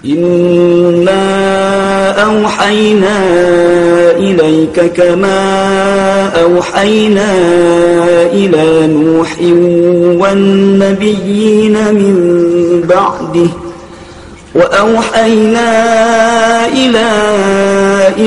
إنا أوحينا إليك كما أوحينا إلى نوح والنبيين من بعده وأوحينا إلى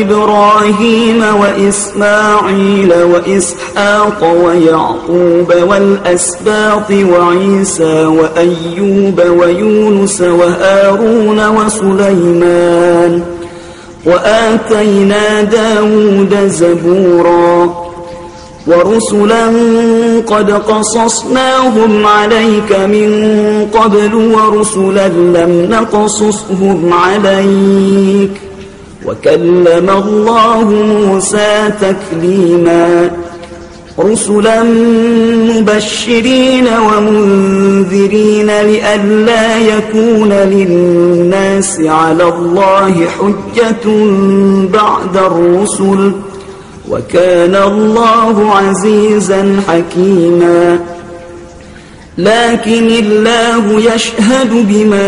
إبراهيم وإسماعيل وإسحاق ويعقوب والأسباط وعيسى وأيوب ويونس وهارون وسليمان وآتينا داود زبورا ورسلا قد قصصناهم عليك من قبل ورسلا لم نقصصهم عليك وكلم الله موسى تكليما رسلا مبشرين ومنذرين لئلا يكون للناس على الله حجة بعد الرسل وكان الله عزيزا حكيما لكن الله يشهد بما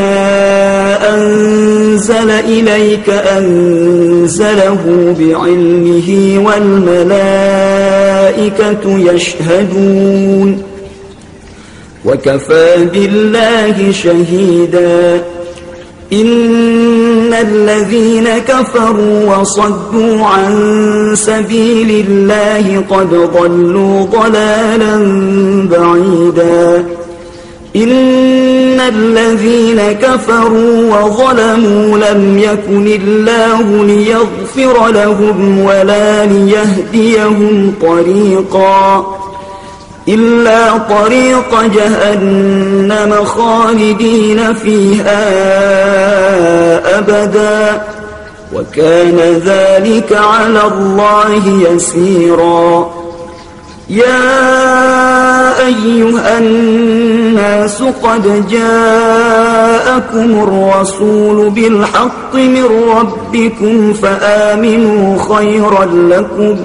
أنزل إليك أنزله بعلمه والملائكة يشهدون وكفى بالله شهيدا إن الذين كفروا وصدوا عن سبيل الله قد ضلوا ضلالا بعيدا إن الذين كفروا وظلموا لم يكن الله ليغفر لهم ولا ليهديهم طريقا إلا طريق جهنم خالدين فيها أبدا وكان ذلك على الله يسيرا يا أيها الناس قد جاءكم الرسول بالحق من ربكم فآمنوا خيرا لكم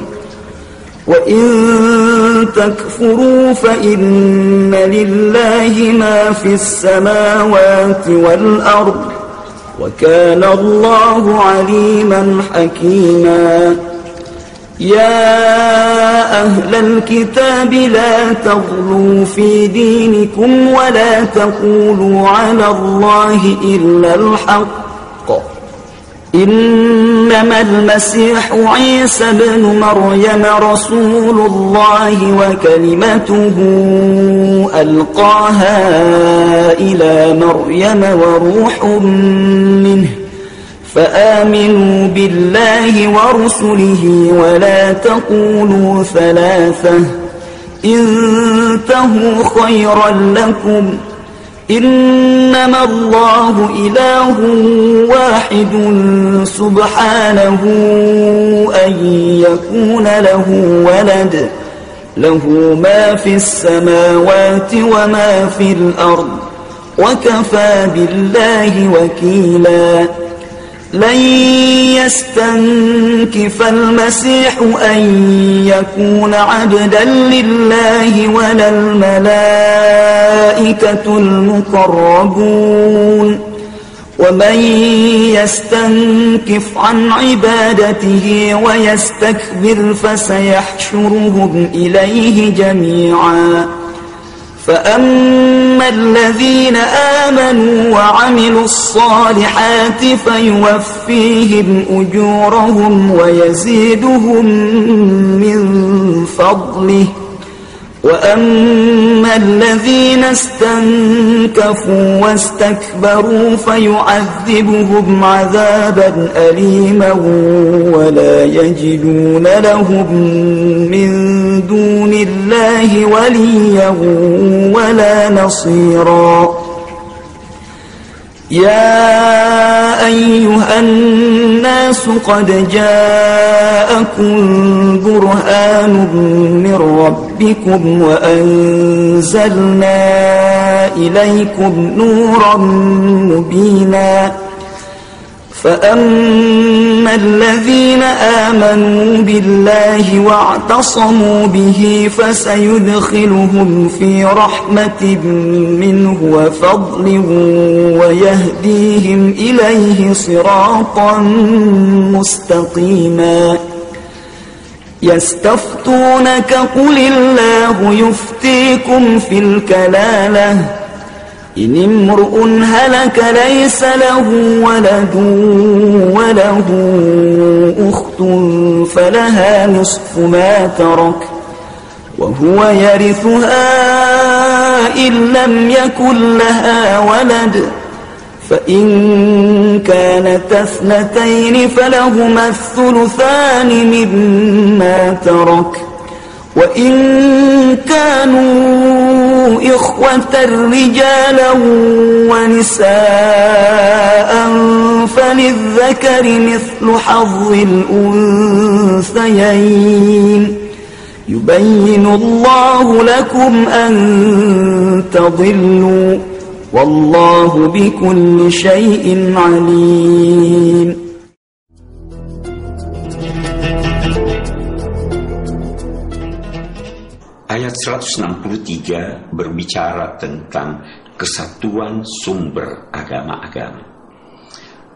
وإن تكفروا فإن لله ما في السماوات والأرض وكان الله عليما حكيما يا أهل الكتاب لا تغلوا في دينكم ولا تقولوا على الله إلا الحق إنما المسيح عيسى ابن مريم رسول الله وكلمته ألقاها إلى مريم وروح منه فآمنوا بالله ورسله ولا تقولوا ثلاثة انتهوا خيرا لكم إنما الله إله واحد سبحانه أن يكون له ولد له ما في السماوات وما في الأرض وكفى بالله وكيلا لن يستنكف المسيح أن يكون عبدا لله ولا الملائكة المقربون ومن يستنكف عن عبادته ويستكبر فسيحشرهم إليه جميعا فأما الذين آمنوا وعملوا الصالحات فيوفيهم أجورهم ويزيدهم من فضله وأما الذين استنكفوا واستكبروا فيعذبهم عذابا أليما ولا يجدون لهم من دون الله وليا ولا نصيرا يا أيها الناس قد جاءكم برهان من ربكم وأنزلنا إليكم نورا مبينا فأما الذين آمنوا بالله واعتصموا به فسيدخلهم في رحمة منه وفضل ويهديهم إليه صراطا مستقيما يستفتونك قل الله يفتيكم في الكلالة إن امرؤ هلك ليس له ولد وله أخت فلها نصف ما ترك وهو يرثها إن لم يكن لها ولد فإن كانت اثنتين فلهما الثلثان مما ترك وإن كانوا إخوة رجالا ونساء فللذكر مثل حظ الأنثيين يبين الله لكم أن تضلوا والله بكل شيء عليم. Ayat 163 berbicara tentang kesatuan sumber agama-agama.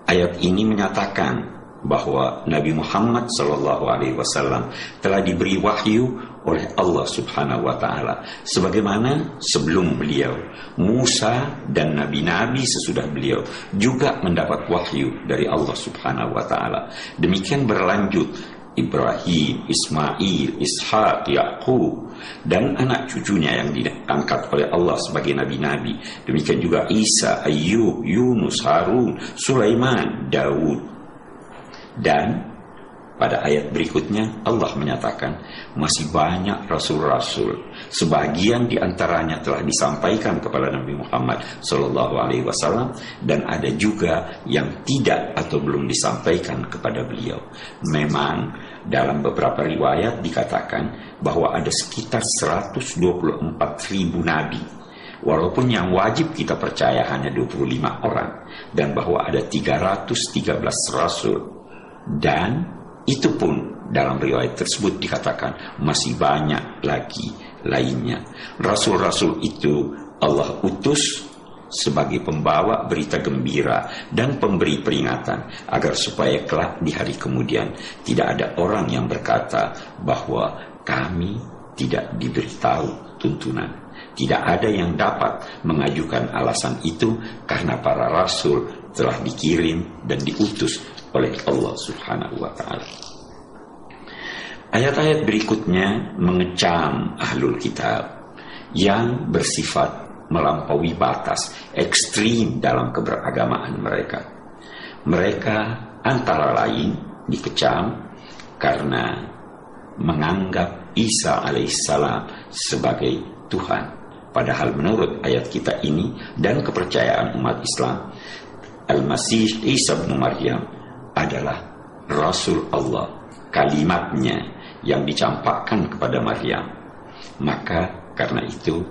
Ayat ini menyatakan bahwa Nabi Muhammad SAW telah diberi wahyu oleh Allah Subhanahu wa Ta'ala, sebagaimana sebelum beliau Musa dan nabi-nabi sesudah beliau juga mendapat wahyu dari Allah Subhanahu wa Ta'ala. Demikian berlanjut Ibrahim, Ismail, Ishak, Yaqub, dan anak cucunya yang diangkat oleh Allah sebagai nabi-nabi. Demikian juga Isa, Ayyub, Yunus, Harun, Sulaiman, Daud. Dan pada ayat berikutnya Allah menyatakan masih banyak rasul-rasul. Sebagian diantaranya telah disampaikan kepada Nabi Muhammad SAW, dan ada juga yang tidak atau belum disampaikan kepada beliau. Memang dalam beberapa riwayat dikatakan bahwa ada sekitar 124.000 nabi, walaupun yang wajib kita percaya hanya 25 orang, dan bahwa ada 313 rasul. Dan itu pun dalam riwayat tersebut dikatakan masih banyak lagi lainnya. Rasul-rasul itu Allah utus sebagai pembawa berita gembira dan pemberi peringatan, agar supaya kelak di hari kemudian tidak ada orang yang berkata bahwa kami tidak diberitahu tuntunan. Tidak ada yang dapat mengajukan alasan itu karena para rasul telah dikirim dan diutus oleh Allah Subhanahu wa Ta'ala. Ayat-ayat berikutnya mengecam ahlul kitab yang bersifat melampaui batas, ekstrim dalam keberagamaan mereka. Mereka antara lain dikecam karena menganggap Isa alaihissalam sebagai Tuhan. Padahal menurut ayat kita ini dan kepercayaan umat Islam, Al-Masih Isa bin Maryam adalah Rasul Allah, kalimatnya yang dicampakkan kepada Maryam. Maka karena itu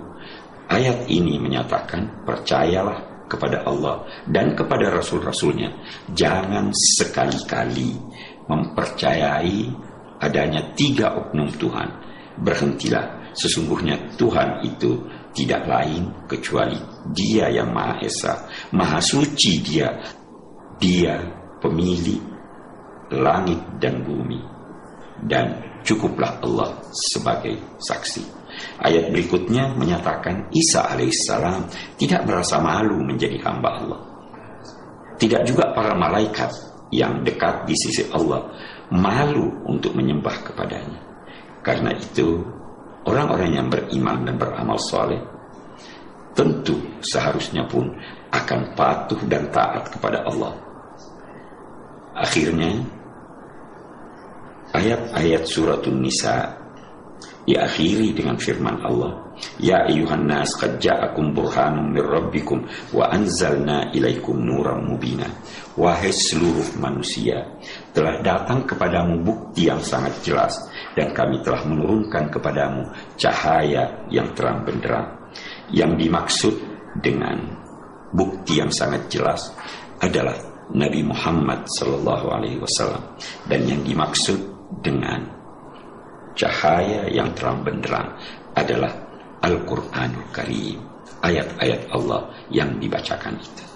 ayat ini menyatakan percayalah kepada Allah dan kepada Rasul-Rasulnya. Jangan sekali-kali mempercayai adanya 3 oknum Tuhan. Berhentilah, sesungguhnya Tuhan itu tidak lain kecuali Dia yang Maha Esa, Maha Suci Dia. Dia pemilik langit dan bumi, dan cukuplah Allah sebagai saksi. Ayat berikutnya menyatakan Isa alaihissalam tidak merasa malu menjadi hamba Allah. Tidak juga para malaikat yang dekat di sisi Allah malu untuk menyembah kepadanya. Karena itu orang-orang yang beriman dan beramal soleh tentu seharusnya pun akan patuh dan taat kepada Allah. Akhirnya ayat-ayat suratun Nisa diakhiri dengan firman Allah, Ya ayyuhan nas qad ja'akum burhanun mir rabbikum wa anzalna ilaikum nuran mubina. Wahai seluruh manusia, telah datang kepadamu bukti yang sangat jelas, dan kami telah menurunkan kepadamu cahaya yang terang benderang. Yang dimaksud dengan bukti yang sangat jelas adalah Nabi Muhammad sallallahu alaihi wasallam. Dan yang dimaksud dengan cahaya yang terang benderang adalah Al-Qur'anul Karim, ayat-ayat Allah yang dibacakan itu.